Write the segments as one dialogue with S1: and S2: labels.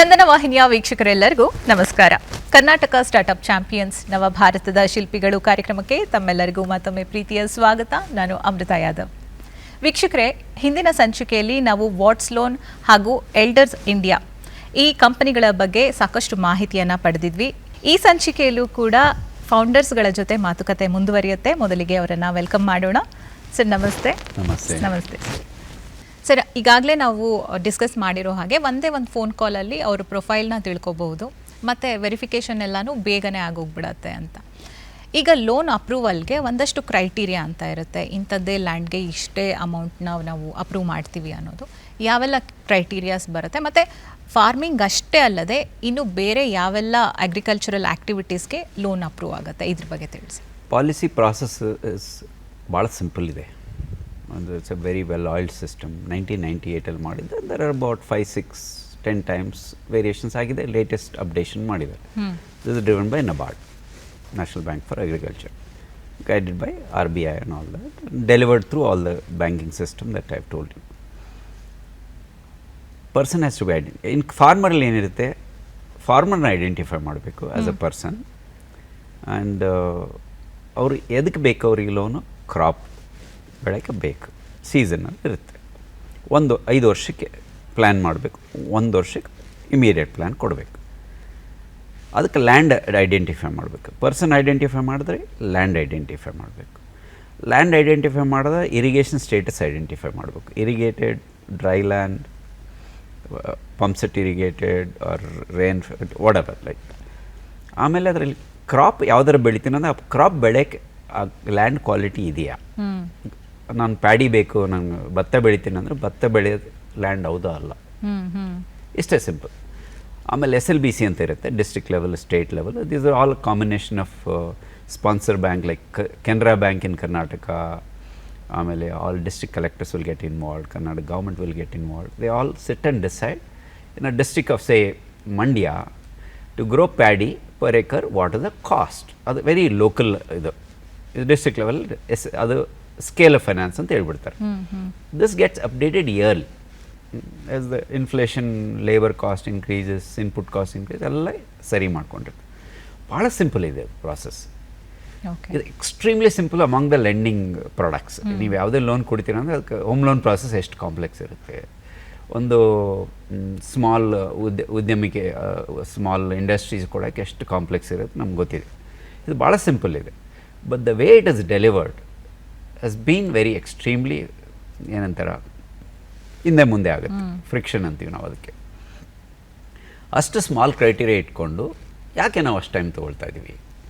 S1: ಚಂದನ ವಾಹಿನಿಯ ವೀಕ್ಷಕರೆಲ್ಲರಿಗೂ ನಮಸ್ಕಾರ. Karnataka startup champions ನವ ಭಾರತದ ಶಿಲ್ಪಿಗಳು ಕಾರ್ಯಕ್ರಮಕ್ಕೆ ತಮ್ಮೆಲ್ಲರಿಗೂ ಮತ್ತೊಮ್ಮೆ ಪ್ರೀತಿಯ ಸ್ವಾಗತ. ನಾನು ಅಮೃತ ಯಾದವ್. ವೀಕ್ಷಕರೇ, ಹಿಂದಿನ ಸಂಚಿಕೆಯಲ್ಲಿ ನಾವು ವಾಟ್ಸ್ ಲೋನ್ ಹಾಗೂ ಎಲ್ಡರ್ಸ್ ಇಂಡಿಯಾ ಈ ಕಂಪನಿಗಳ ಬಗ್ಗೆ ಸಾಕಷ್ಟು ಮಾಹಿತಿಯನ್ನು ಪಡೆದಿದ್ವಿ. ಈ ಸಂಚಿಕೆಯಲ್ಲೂ ಕೂಡ ಫೌಂಡರ್ಸ್ಗಳ ಜೊತೆ ಮಾತುಕತೆ ಮುಂದುವರಿಯುತ್ತೆ. ಮೊದಲಿಗೆ ಅವರನ್ನು ವೆಲ್ಕಮ್ ಮಾಡೋಣ. ಸರ್ ನಮಸ್ತೆ. ನಮಸ್ತೆ ಸರ್. ಈಗಾಗಲೇ ನಾವು ಡಿಸ್ಕಸ್ ಮಾಡಿರೋ ಹಾಗೆ ಒಂದೇ ಒಂದು ಫೋನ್ ಕಾಲಲ್ಲಿ ಅವ್ರ ಪ್ರೊಫೈಲ್ನ ತಿಳ್ಕೊಬಹುದು, ಮತ್ತು ವೆರಿಫಿಕೇಷನ್ ಎಲ್ಲನೂ ಬೇಗನೆ ಆಗೋಗ್ಬಿಡತ್ತೆ ಅಂತ. ಈಗ ಲೋನ್ ಅಪ್ರೂವಲ್ಗೆ ಒಂದಷ್ಟು ಕ್ರೈಟೀರಿಯಾ ಅಂತ ಇರುತ್ತೆ. ಇಂಥದ್ದೇ ಲ್ಯಾಂಡ್ಗೆ ಇಷ್ಟೇ ಅಮೌಂಟ್ನ ನಾವು ಅಪ್ರೂವ್ ಮಾಡ್ತೀವಿ ಅನ್ನೋದು. ಯಾವೆಲ್ಲ ಕ್ರೈಟೀರಿಯಾಸ್ ಬರುತ್ತೆ, ಮತ್ತು ಫಾರ್ಮಿಂಗ್ ಅಷ್ಟೇ ಅಲ್ಲದೆ ಇನ್ನು ಬೇರೆ ಯಾವೆಲ್ಲ ಅಗ್ರಿಕಲ್ಚರಲ್ ಆ್ಯಕ್ಟಿವಿಟೀಸ್ಗೆ ಲೋನ್ ಅಪ್ರೂವ್ ಆಗುತ್ತೆ, ಇದ್ರ ಬಗ್ಗೆ ತಿಳಿಸಿ.
S2: ಪಾಲಿಸಿ ಪ್ರಾಸೆಸ್ ಭಾಳ ಸಿಂಪಲ್ ಇದೆ. ಅಂದರೆ it's a very well oiled system. 1998 ಮಾಡಿದ್ದೆ. There are about 5, 6, 10 times variations ಆಗಿದೆ. ಲೇಟೆಸ್ಟ್ ಅಪ್ಡೇಷನ್ ಮಾಡಿದ್ದಾರೆ. This is driven by NABARD, National Bank for agriculture, guided by RBI and all that, delivered through all the banking system that I have told you. Person has to be identified. In ಫಾರ್ಮರಲ್ಲಿ ಏನಿರುತ್ತೆ, ಫಾರ್ಮರ್ನ identify ಮಾಡಬೇಕು as a person. And ಅವರು ಎದಕ್ಕೆ ಬೇಕು, ಅವರಿಗೆ loan crop ಬೆಳೆಗೆ ಬೇಕು, ಸೀಸನಲ್ಲಿ ಇರುತ್ತೆ. 5 ವರ್ಷಕ್ಕೆ ಪ್ಲ್ಯಾನ್ ಮಾಡಬೇಕು, 1 ವರ್ಷಕ್ಕೆ ಇಮಿಡಿಯೇಟ್ ಪ್ಲ್ಯಾನ್ ಕೊಡಬೇಕು. ಅದಕ್ಕೆ ಲ್ಯಾಂಡ್ ಐಡೆಂಟಿಫೈ ಮಾಡಬೇಕು. ಪರ್ಸನ್ ಐಡೆಂಟಿಫೈ ಮಾಡಿದ್ರೆ ಲ್ಯಾಂಡ್ ಐಡೆಂಟಿಫೈ ಮಾಡಬೇಕು. ಲ್ಯಾಂಡ್ ಐಡೆಂಟಿಫೈ ಮಾಡಿದ್ರೆ ಇರಿಗೇಷನ್ ಸ್ಟೇಟಸ್ ಐಡೆಂಟಿಫೈ ಮಾಡಬೇಕು. Irrigated, dry land, pumpset irrigated or rain whatever like. ಆಮೇಲೆ ಅದರಲ್ಲಿ ಕ್ರಾಪ್ ಯಾವ್ದಾರು ಬೆಳಿತೀನಿ ಅಂದರೆ ಆ ಕ್ರಾಪ್ ಬೆಳೆಯೋಕ್ಕೆ ಆ ಲ್ಯಾಂಡ್ ಕ್ವಾಲಿಟಿ ಇದೆಯಾ. ನಾನು ಪ್ಯಾಡಿ ಬೇಕು, ನಾನು ಭತ್ತ ಬೆಳಿತೀನಿ ಅಂದರೆ ಭತ್ತ ಬೆಳೆಯೋದು ಲ್ಯಾಂಡ್ ಹೌದಾ ಅಲ್ಲ, ಇಷ್ಟೇ ಸಿಂಪಲ್. ಆಮೇಲೆ SLBC ಅಂತ ಇರುತ್ತೆ, district level, state level. These are all combination of sponsor bank like Canara bank in Karnataka. ಆಮೇಲೆ all district collectors will get involved, Karnataka government will get involved. They all sit and decide in a district of say Mandya to grow paddy per acre what is the cost. ಅದು very local. ಇದು district level ಅದು scale of finance ಅಂತ ಹೇಳ್ಬಿಡ್ತಾರೆ. This gets updated yearly as the inflation, labour cost increases, input cost increase ಎಲ್ಲ ಸರಿ ಮಾಡ್ಕೊಂಡಿರ್ತಾರೆ. ಭಾಳ simple ಇದೆ ಪ್ರಾಸೆಸ್. ಇದು extremely simple among the lending products. ನೀವು ಯಾವುದೇ ಲೋನ್ ಕೊಡ್ತೀರ ಅಂದರೆ ಅದಕ್ಕೆ ಹೋಮ್ ಲೋನ್ ಪ್ರಾಸೆಸ್ ಎಷ್ಟು ಕಾಂಪ್ಲೆಕ್ಸ್ ಇರುತ್ತೆ. ಒಂದು ಸ್ಮಾಲ್ ಉದ್ಯಮಿಗೆ, ಸ್ಮಾಲ್ ಇಂಡಸ್ಟ್ರೀಸ್ ಕೊಡೋಕ್ಕೆ ಎಷ್ಟು ಕಾಂಪ್ಲೆಕ್ಸ್ ಇರುತ್ತೆ ನಮ್ಗೆ ಗೊತ್ತಿದೆ. ಇದು ಭಾಳ ಸಿಂಪಲ್ ಇದೆ. But the way it is delivered has been very extremely ಏನಂತಾರ ಹಿಂದೆ ಮುಂದೆ ಆಗುತ್ತೆ. ಫ್ರಿಕ್ಷನ್ ಅಂತೀವಿ ನಾವು ಅದಕ್ಕೆ. ಅಷ್ಟು ಸ್ಮಾಲ್ ಕ್ರೈಟೀರಿಯಾ ಇಟ್ಕೊಂಡು ಯಾಕೆ ನಾವು ಅಷ್ಟು ಟೈಮ್ ತೊಗೊಳ್ತಾ ಇದ್ದೀವಿ?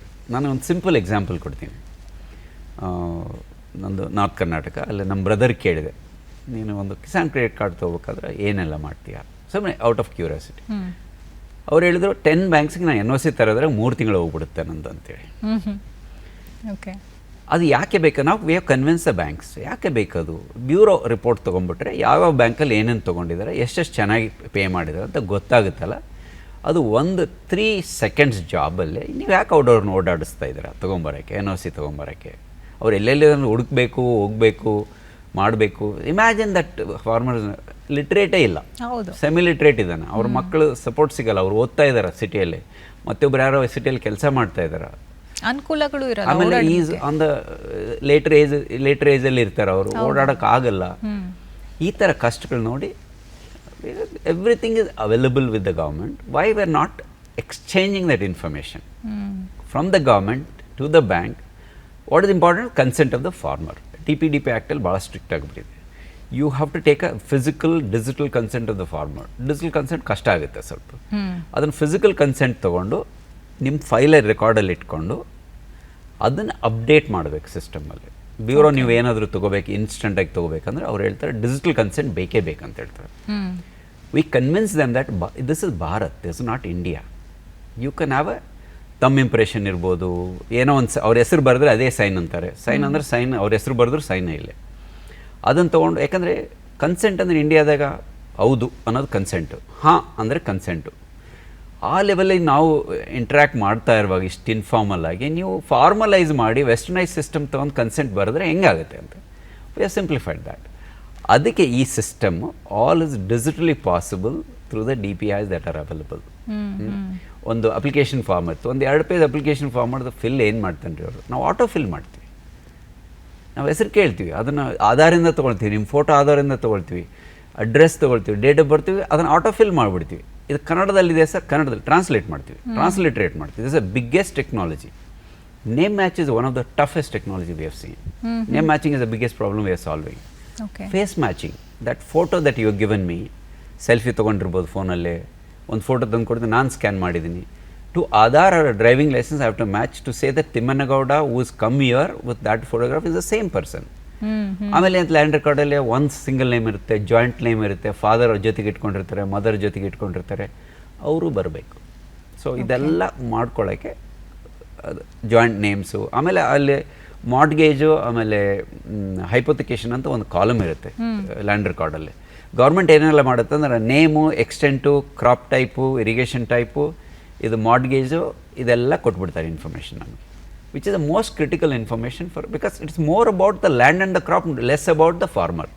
S2: ನಾನು ಒಂದು ಸಿಂಪಲ್ ಎಕ್ಸಾಂಪಲ್ ಕೊಡ್ತೀನಿ. ನಂದು ನಾರ್ತ್ ಕರ್ನಾಟಕ, ಅಲ್ಲಿ ನಮ್ಮ ಬ್ರದರ್ ಕೇಳಿದೆ, ನೀನು ಒಂದು ಕಿಸಾನ್ ಕ್ರೆಡಿಟ್ ಕಾರ್ಡ್ ತೊಗೋಬೇಕಾದ್ರೆ ಏನೆಲ್ಲ ಮಾಡ್ತೀಯಾ, ಸುಮ್ಮನೆ ಔಟ್ ಆಫ್ ಕ್ಯೂರಿಯಾಸಿಟಿ. ಅವ್ರು ಹೇಳಿದ್ರು 10 ಬ್ಯಾಂಕ್ಸ್ಗೆ ನಾನು NOC ತರೋದ್ರೆ 3 ತಿಂಗಳು ಹೋಗ್ಬಿಡುತ್ತೆ ನಂದು ಅಂತೇಳಿ.
S1: ಓಕೆ,
S2: ಅದು ಯಾಕೆ ಬೇಕು? ನಾವು we have convince the banks. ಯಾಕೆ ಬೇಕದು? ಬ್ಯೂರೋ ರಿಪೋರ್ಟ್ ತೊಗೊಂಡ್ಬಿಟ್ರೆ ಯಾವ್ಯಾವ ಬ್ಯಾಂಕಲ್ಲಿ ಏನೇನು ತೊಗೊಂಡಿದ್ದಾರೆ, ಎಷ್ಟೆಷ್ಟು ಚೆನ್ನಾಗಿ ಪೇ ಮಾಡಿದ್ದಾರೆ ಅಂತ ಗೊತ್ತಾಗುತ್ತಲ್ಲ. ಅದು 3 ಸೆಕೆಂಡ್ಸ್ ಜಾಬಲ್ಲೇ ನೀವು ಯಾಕೆ ಅವ್ರವ್ರನ್ನ ಓಡಾಡಿಸ್ತಾ ಇದ್ದೀರಾ ತೊಗೊಂಬರೋಕ್ಕೆ, NOC ತೊಗೊಂಬರೋಕ್ಕೆ? ಅವ್ರು ಎಲ್ಲೆಲ್ಲಿ ಹುಡುಕಬೇಕು, ಹೋಗಬೇಕು, ಮಾಡಬೇಕು. ಇಮ್ಯಾಜಿನ್ ದಟ್ ಫಾರ್ಮರ್ ಲಿಟ್ರೇಟೇ ಇಲ್ಲ, ಸೆಮಿ ಲಿಟ್ರೇಟ್ ಇದ್ದಾನೆ, ಅವ್ರ ಮಕ್ಕಳು ಸಪೋರ್ಟ್ ಸಿಗಲ್ಲ, ಅವ್ರು ಓದ್ತಾ ಇದ್ದಾರೆ ಸಿಟಿಯಲ್ಲಿ, ಮತ್ತೊಬ್ರು ಯಾರೋ ಸಿಟಿಯಲ್ಲಿ ಕೆಲಸ ಮಾಡ್ತಾ ಇದ್ದಾರೆ, ಅನುಕೂಲಗಳು ಇರಲ್ಲ. ಆಮೇಲೆ ಈಸ್ ಆನ್ ದ ಲೇಟರ್ ಏಜಲ್ಲಿ ಇರ್ತಾರೆ, ಅವರು ಓಡಾಡೋಕೆ ಆಗಲ್ಲ. ಈ ಥರ ಕಷ್ಟಗಳು ನೋಡಿ, everything is available with the government. Why we are not exchanging that information from the government to the bank? What is important? Consent of the farmer. TPDP ಆ್ಯಕ್ಟಲ್ಲಿ ಭಾಳ ಸ್ಟ್ರಿಕ್ಟ್ ಆಗಿಬಿಟ್ಟಿದೆ. You have to take a physical, digital consent of the farmer. Digital consent ಕಷ್ಟ ಆಗುತ್ತೆ ಸ್ವಲ್ಪ. ಅದನ್ನು physical consent ತೊಗೊಂಡು ನಿಮ್ಮ ಫೈಲಲ್ಲಿ ರೆಕಾರ್ಡಲ್ಲಿ ಇಟ್ಕೊಂಡು ಅದನ್ನು ಅಪ್ಡೇಟ್ ಮಾಡಬೇಕು ಸಿಸ್ಟಮಲ್ಲಿ. ಬ್ಯೂರೋ ನೀವು ಏನಾದರೂ ತೊಗೋಬೇಕು, ಇನ್ಸ್ಟೆಂಟಾಗಿ ತೊಗೋಬೇಕಂದ್ರೆ ಅವ್ರು ಹೇಳ್ತಾರೆ ಡಿಜಿಟಲ್ ಕನ್ಸೆಂಟ್ ಬೇಕೇ ಬೇಕಂತ ಹೇಳ್ತಾರೆ. We convince them that this is Bharat, this is not India. You can have a thumb impression ಇರ್ಬೋದು, ಏನೋ ಒಂದು ಅವ್ರ ಹೆಸರು ಬರೆದ್ರೆ ಅದೇ ಸೈನ್ ಅಂತಾರೆ. ಸೈನ್ ಅಂದರೆ ಸೈನ್, ಅವ್ರ ಹೆಸರು ಬರೆದ್ರು ಸೈನೇ ಇಲ್ಲೇ. ಅದನ್ನು ತೊಗೊಂಡು, ಯಾಕಂದರೆ ಕನ್ಸೆಂಟ್ ಅಂದರೆ ಇಂಡಿಯಾದಾಗ ಹೌದು ಅನ್ನೋದು ಕನ್ಸೆಂಟು, ಹಾಂ ಅಂದರೆ ಕನ್ಸೆಂಟು. ಆ ಲೆವೆಲಿಗೆ ನಾವು ಇಂಟ್ರ್ಯಾಕ್ಟ್ ಮಾಡ್ತಾ ಇರುವಾಗ ಇಷ್ಟು ಇನ್ಫಾರ್ಮಲ್ ಆಗಿ ನೀವು ಫಾರ್ಮಲೈಸ್ ಮಾಡಿ ವೆಸ್ಟರ್ನೈಸ್ ಸಿಸ್ಟಮ್ ತೊಗೊಂಡು ಕನ್ಸೆಂಟ್ ಬರೆದ್ರೆ ಹೆಂಗಾಗುತ್ತೆ ಅಂತ. We are simplified that. ಅದಕ್ಕೆ ಈ system all is digitally possible through the DPIs that are available. ಒಂದು ಅಪ್ಲಿಕೇಶನ್ ಫಾರ್ಮ್ ಇತ್ತು, ಒಂದು 2 ಪೇಜ್ ಅಪ್ಲಿಕೇಶನ್ ಫಾರ್ಮ್ ಮಾಡಿದ ಫಿಲ್ ಏನು ಮಾಡ್ತಾನೆ ರೀ ಅವರು, ನಾವು ಆಟೋ ಫಿಲ್ ಮಾಡ್ತೀವಿ, ನಾವು ಹೆಸರು ಕೇಳ್ತೀವಿ, ಅದನ್ನು ಆಧಾರಿಂದ ತೊಗೊಳ್ತೀವಿ, ನಿಮ್ಮ ಫೋಟೋ ಆಧಾರದಿಂದ ತೊಗೊಳ್ತೀವಿ, ಅಡ್ರೆಸ್ ತೊಗೊಳ್ತೀವಿ, ಡೇಟ್ ಆಫ್ ಬರ್ತೀವಿ, ಅದನ್ನು ಆಟೋ ಫಿಲ್ ಮಾಡಿಬಿಡ್ತೀವಿ. ಇದು ಕನ್ನಡದಲ್ಲಿದೆ ಸರ್, ಕನ್ನಡದಲ್ಲಿ ಟ್ರಾನ್ಸ್ಲೇಟ್ ಮಾಡ್ತೀವಿ, ಟ್ರಾನ್ಸ್ಲಿಟ್ರೇಟ್ ಮಾಡ್ತೀವಿ. This is a biggest technology. Name match is one of the toughest technology we have seen. Name matching is the biggest problem we are solving. Face matching, that photo that you given me, selfie ತೊಗೊಂಡಿರ್ಬೋದು ಫೋನಲ್ಲೇ, ಒಂದು photo ತಂದು ಕೊಡಿದ್ರೆ ನಾನು scan ಮಾಡಿದ್ದೀನಿ, to Aadhaar or driving licence I have to match to say that Thimmanagowda who's come here with that photograph is the same person. ಆಮೇಲೆ ಅಂತ land ರೆಕಾರ್ಡಲ್ಲಿ ಒಂದು ಸಿಂಗಲ್ ನೇಮ್ ಇರುತ್ತೆ, ಜಾಯಿಂಟ್ ನೇಮ್ ಇರುತ್ತೆ, ಫಾದರ್ ಜೊತೆಗೆ ಇಟ್ಕೊಂಡಿರ್ತಾರೆ, ಮದರ್ ಜೊತೆಗೆ ಇಟ್ಕೊಂಡಿರ್ತಾರೆ, ಅವರು ಬರಬೇಕು. ಸೊ ಇದೆಲ್ಲ ಮಾಡ್ಕೊಳ್ಳೋಕ್ಕೆ ಅದು ಜಾಯಿಂಟ್ ನೇಮ್ಸು, ಆಮೇಲೆ ಅಲ್ಲಿ ಮಾರ್ಟ್ಗೇಜು, ಆಮೇಲೆ ಹೈಪೋಥಿಕೇಶನ್ ಅಂತ ಒಂದು ಕಾಲಮ್ ಇರುತ್ತೆ ಲ್ಯಾಂಡ್ ರೆಕಾರ್ಡಲ್ಲಿ. ಗೌರ್ಮೆಂಟ್ ಏನೆಲ್ಲ ಮಾಡುತ್ತೆ ಅಂದರೆ name, extent, crop type, irrigation type, ಇದು ಮಾರ್ಟ್ಗೇಜು, ಇದೆಲ್ಲ ಕೊಟ್ಬಿಡ್ತಾರೆ ಇನ್ಫಾರ್ಮೇಷನ್ ನಮಗೆ, which is the most critical information for, because it's more about the land and the crop, less about the farmer.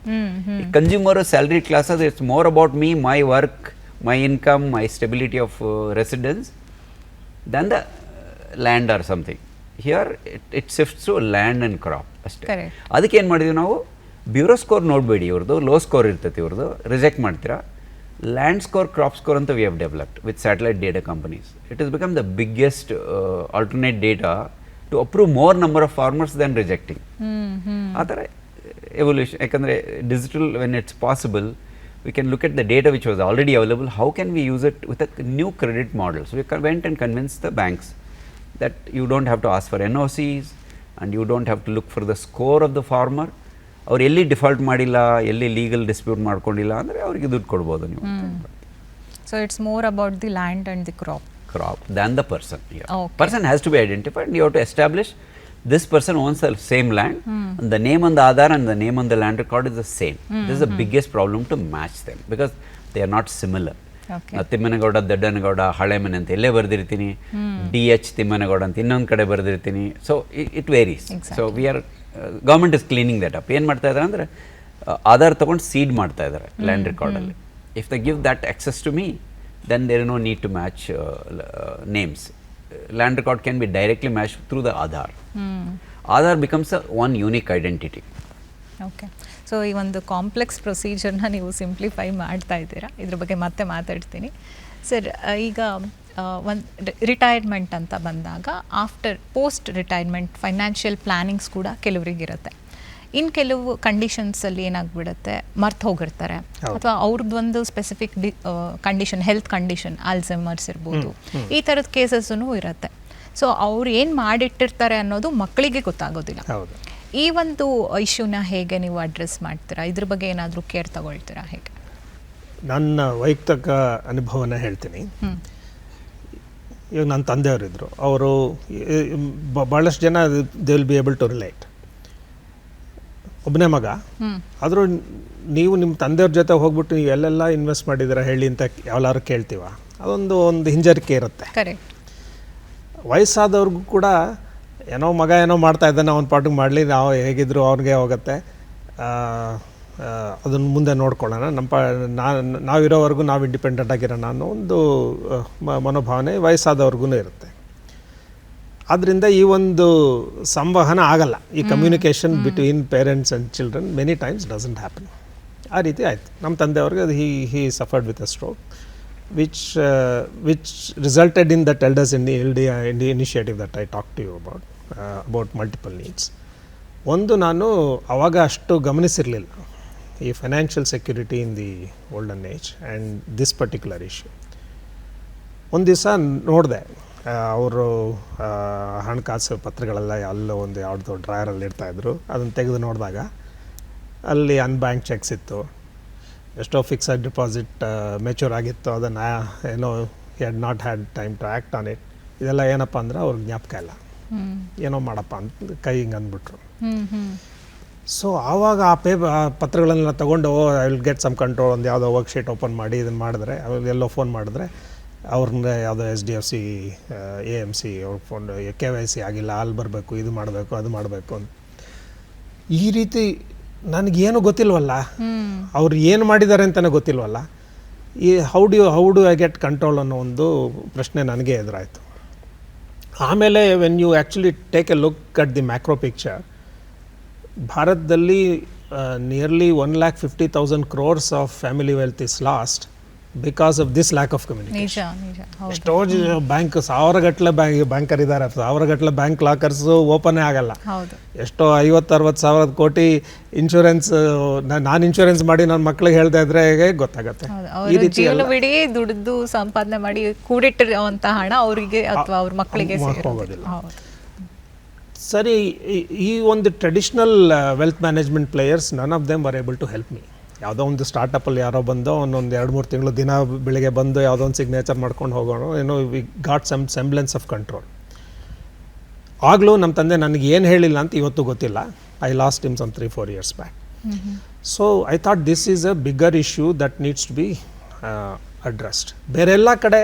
S2: Consumer salary class ಅದು, it's more about me, my work, my income, my stability of residence then the land or something. Here it shifts to land and crop ಅಷ್ಟೇ. ಅದಕ್ಕೆ ಏನು ಮಾಡಿದ್ವಿ ನಾವು, bureau score ನೋಡಬೇಡಿ, ಇವ್ರದ್ದು low score ಇರ್ತೈತಿ, ಇವ್ರದ್ದು ರಿಜೆಕ್ಟ್ ಮಾಡ್ತೀರಾ. ಲ್ಯಾಂಡ್ ಸ್ಕೋರ್, ಕ್ರಾಪ್ ಸ್ಕೋರ್ ಅಂತ we have developed with satellite data companies. It is become the biggest alternate data to approve more number of farmers then rejecting. ಆ ಥರ evolution, ಯಾಕಂದರೆ digital when it's possible, we can look at the data which was already available, how can we use it with a new credit model. So we went and convinced the banks that you don't have to ask for NOCs and you don't have to look for the score of the farmer. ಅವ್ರು ಎಲ್ಲಿ default ಮಾಡಿಲ್ಲ, ಎಲ್ಲಿ legal dispute ಮಾಡ್ಕೊಂಡಿಲ್ಲ ಅಂದರೆ ಅವರಿಗೆ ದುಡ್ಡು ಕೊಡ್ಬೋದು ನೀವು.
S1: So it's more about the land and the crop
S2: than the person. Person has to be identified and you have to establish this person owns the same land, and the name on the Aadhaar and the name on the land record is the same. This is the biggest problem to match them because they are not similar. Thimmanagowda, Doddanagowda, Halemane ಅಂತ ಎಲ್ಲೇ ಬರೆದಿರ್ತೀನಿ, DH Thimmanagowda ಅಂತ ಇನ್ನೊಂದು ಕಡೆ ಬರೆದಿರ್ತೀನಿ. So it varies. So we are government is cleaning that up. ಏನು ಮಾಡ್ತಾ ಇದ್ದಾರೆ ಅಂದರೆ ಆಧಾರ್ ತೊಗೊಂಡು ಸೀಡ್ ಮಾಡ್ತಾ ಇದ್ದಾರೆ ಲ್ಯಾಂಡ್ ರೆಕಾರ್ಡಲ್ಲಿ. If the give that access to me, then there is no need to match names. Land record can be directly matched through the Aadhaar. Aadhaar becomes one unique identity.
S1: Okay. So ಈ ಒಂದು complex ಪ್ರೊಸೀಜರ್ನ ನೀವು simplify ಮಾಡ್ತಾ ಇದ್ದೀರಾ, ಇದ್ರ ಬಗ್ಗೆ ಮತ್ತೆ ಮಾತಾಡ್ತೀನಿ. Sir, ಈಗ ಒಂದು ರಿಟೈರ್ಮೆಂಟ್ ಅಂತ ಬಂದಾಗ ಪೋಸ್ಟ್ ರಿಟೈರ್ಮೆಂಟ್ ಫೈನಾನ್ಷಿಯಲ್ ಪ್ಲ್ಯಾನಿಂಗ್ಸ್ ಕೂಡ ಕೆಲವರಿಗಿರುತ್ತೆ. ಇನ್ನು ಕೆಲವು ಕಂಡೀಷನ್ಸಲ್ಲಿ ಏನಾಗ್ಬಿಡುತ್ತೆ, ಮರ್ತು ಹೋಗಿರ್ತಾರೆ, ಅಥವಾ ಅವ್ರದ್ದೊಂದು specific condition, health condition, Alzheimer's ಇರ್ಬೋದು, ಈ ಥರದ ಕೇಸಸ್ಸೂ ಇರುತ್ತೆ. ಸೊ ಅವ್ರು ಏನು ಮಾಡಿಟ್ಟಿರ್ತಾರೆ ಅನ್ನೋದು ಮಕ್ಕಳಿಗೆ ಗೊತ್ತಾಗೋದಿಲ್ಲ. ಈ ಒಂದು ಇಶ್ಯೂನ ಹೇಗೆ ನೀವು ಅಡ್ರೆಸ್ ಮಾಡ್ತೀರಾ? ಇದ್ರ ಬಗ್ಗೆ ಏನಾದರೂ ಕೇರ್ ತಗೊಳ್ತೀರಾ? ಹೇಗೆ?
S3: ನನ್ನ ವೈಯಕ್ತಿಕ ಅನುಭವನ ಹೇಳ್ತೀನಿ. ಈಗ ನನ್ನ ತಂದೆಯವರಿದ್ದರು, ಅವರು ಭಾಳಷ್ಟು ಜನ they will be able to relate. ಒಬ್ಬನೇ ಮಗ, ಆದರೂ ನೀವು ನಿಮ್ಮ ತಂದೆಯವ್ರ ಜೊತೆ ಹೋಗ್ಬಿಟ್ಟು ನೀವು ಎಲ್ಲೆಲ್ಲ ಇನ್ವೆಸ್ಟ್ ಮಾಡಿದ್ದೀರಾ ಹೇಳಿ ಅಂತ ಯಾವ್ಲಾರು ಕೇಳ್ತೀವ, ಅದೊಂದು ಹಿಂಜರಿಕೆ ಇರುತ್ತೆ.
S1: ಕರೆಕ್ಟ್.
S3: ವಯಸ್ಸಾದವ್ರಿಗೂ ಕೂಡ ಏನೋ ಮಗ ಏನೋ ಮಾಡ್ತಾ ಇದ್ದಾನೆ, ಅವ್ನ ಪಾಟಿಗೆ ಮಾಡಲಿ, ನಾವು ಹೇಗಿದ್ರು ಅವ್ನಿಗೆ ಹೋಗುತ್ತೆ, ಅದನ್ನು ಮುಂದೆ ನೋಡ್ಕೊಳ್ಳೋಣ, ನಾವಿರೋವರೆಗೂ ನಾವು ಇಂಡಿಪೆಂಡೆಂಟ್ ಆಗಿರೋಣ ಅನ್ನೋ ಒಂದು ಮನೋಭಾವನೆ ವಯಸ್ಸಾದವ್ರಿಗೂ ಇರುತ್ತೆ. ಆದ್ದರಿಂದ ಈ ಒಂದು ಸಂವಹನ ಆಗಲ್ಲ, ಈ communication between parents and children many times doesn't happen. ಆ ರೀತಿ ಆಯಿತು. ನಮ್ಮ ತಂದೆಯವ್ರಿಗೆ ಅದು he suffered with a stroke which resulted in that elders in the initiative that I talked to you about multiple needs. ಒಂದು, ನಾನು ಆವಾಗ ಅಷ್ಟು ಗಮನಿಸಿರಲಿಲ್ಲ ಈ financial security in the olden age and this particular issue. ಒಂದು ದಿವಸ ನೋಡಿದೆ, ಅವರು ಹಣಕಾಸು ಪತ್ರಗಳೆಲ್ಲ ಎಲ್ಲೋ ಒಂದು ಯಾವುದೋ ಡ್ರಾಯರಲ್ಲಿ ಇರ್ತಾಯಿದ್ರು. ಅದನ್ನು ತೆಗೆದು ನೋಡಿದಾಗ ಅಲ್ಲಿ ಅನ್ಬ್ಯಾಂಕ್ ಚೆಕ್ಸ್ ಇತ್ತು, ಎಷ್ಟೋ ಫಿಕ್ಸಡ್ ಡಿಪಾಸಿಟ್ ಮೆಚೂರ್ ಆಗಿತ್ತು, ಅದನ್ನು ಏನೋ had not had time to act on it. ಇದೆಲ್ಲ ಏನಪ್ಪ ಅಂದ್ರೆ ಅವ್ರಿಗೆ ಜ್ಞಾಪಕ ಇಲ್ಲ, ಏನೋ ಮಾಡಪ್ಪ ಅಂತ ಕೈ ಹಿಂಗೆ ಅಂದ್ಬಿಟ್ರು. ಸೊ ಆವಾಗ ಆ ಪತ್ರಗಳನ್ನೆಲ್ಲ ತೊಗೊಂಡು I will get some control, ಒಂದು ಯಾವುದೋ ವರ್ಕ್ಶೀಟ್ ಓಪನ್ ಮಾಡಿ ಇದನ್ನು ಮಾಡಿದ್ರೆ, ಅವ್ರು ಎಲ್ಲೋ ಫೋನ್ ಮಾಡಿದ್ರೆ ಅವ್ರನ್ನ ಯಾವುದೋ HDFC AMC ಅವ್ರ ಫೋನ್ KYC ಆಗಿಲ್ಲ, ಅಲ್ಲಿ ಬರಬೇಕು, ಇದು ಮಾಡಬೇಕು, ಅದು ಮಾಡಬೇಕು ಅಂತ. ಈ ರೀತಿ ನನಗೇನು ಗೊತ್ತಿಲ್ವಲ್ಲ, ಅವ್ರು ಏನು ಮಾಡಿದ್ದಾರೆ ಅಂತಲೇ ಗೊತ್ತಿಲ್ವಲ್ಲ, ಈ how do I get control ಅನ್ನೋ ಒಂದು ಪ್ರಶ್ನೆ ನನಗೆ ಎದುರಾಯಿತು. ಆಮೇಲೆ when you actually take a look at the macro picture, ಭಾರತದಲ್ಲಿ nearly 1,50,000 crores of family wealth is lost because of this lack of communication.
S1: ನಿಜ ಹೌದು.
S3: ಎಷ್ಟೋ ಬ್ಯಾಂಕ್ ಸಾವಿರಗಟ್ಟಲೆ ಬ್ಯಾಂಕರ್ ಇದ್ದಾರೆ, ಸಾವಿರಗಟ್ಟಲೆ ಬ್ಯಾಂಕ್ ಲಾಕರ್ಸು ಓಪನ್ನೇ ಆಗಲ್ಲ.
S1: ಹೌದು.
S3: ಎಷ್ಟೋ 50-60 ಸಾವಿರ ಕೋಟಿ ಇನ್ಶೂರೆನ್ಸ್ ನಾನು ಇನ್ಶೂರೆನ್ಸ್ ಮಾಡಿ ನನ್ನ ಮಕ್ಳಿಗೆ ಹೇಳ್ತಾ ಇದ್ರೆ ಗೊತ್ತಾಗತ್ತೆ. ಈ ರೀತಿ
S1: ಜೀವನವಿಡೀ ದುಡಿದು ಸಂಪಾದನೆ ಮಾಡಿ ಕೂಡಿಟ್ಟಿರುವಂತ ಹಣ ಅವರಿಗೆ ಅಥವಾ ಅವ್ರ ಮಕ್ಕಳಿಗೆ
S3: ಹೋಗೋದಿಲ್ಲ. ಸರಿ, ಈ ಒಂದು traditional wealth management players none of them were able to help me. ಯಾವುದೋ ಒಂದು ಸ್ಟಾರ್ಟಪ್ಪಲ್ಲಿ ಯಾರೋ ಬಂದು ಒಂದೊಂದು 2-3 ತಿಂಗಳು ದಿನ ಬೆಳಿಗ್ಗೆ ಬಂದು ಯಾವುದೋ ಒಂದು ಸಿಗ್ನೇಚರ್ ಮಾಡ್ಕೊಂಡು ಹೋಗೋಣ, ಏನೋ we got some semblance of control. ಆಗಲೂ ನಮ್ಮ ತಂದೆ ನನಗೆ ಏನು ಹೇಳಿಲ್ಲ ಅಂತ ಇವತ್ತು ಗೊತ್ತಿಲ್ಲ. I lost him some 3-4 years back. So I thought this is a bigger issue that needs to be addressed. ಬೇರೆಲ್ಲ ಕಡೆ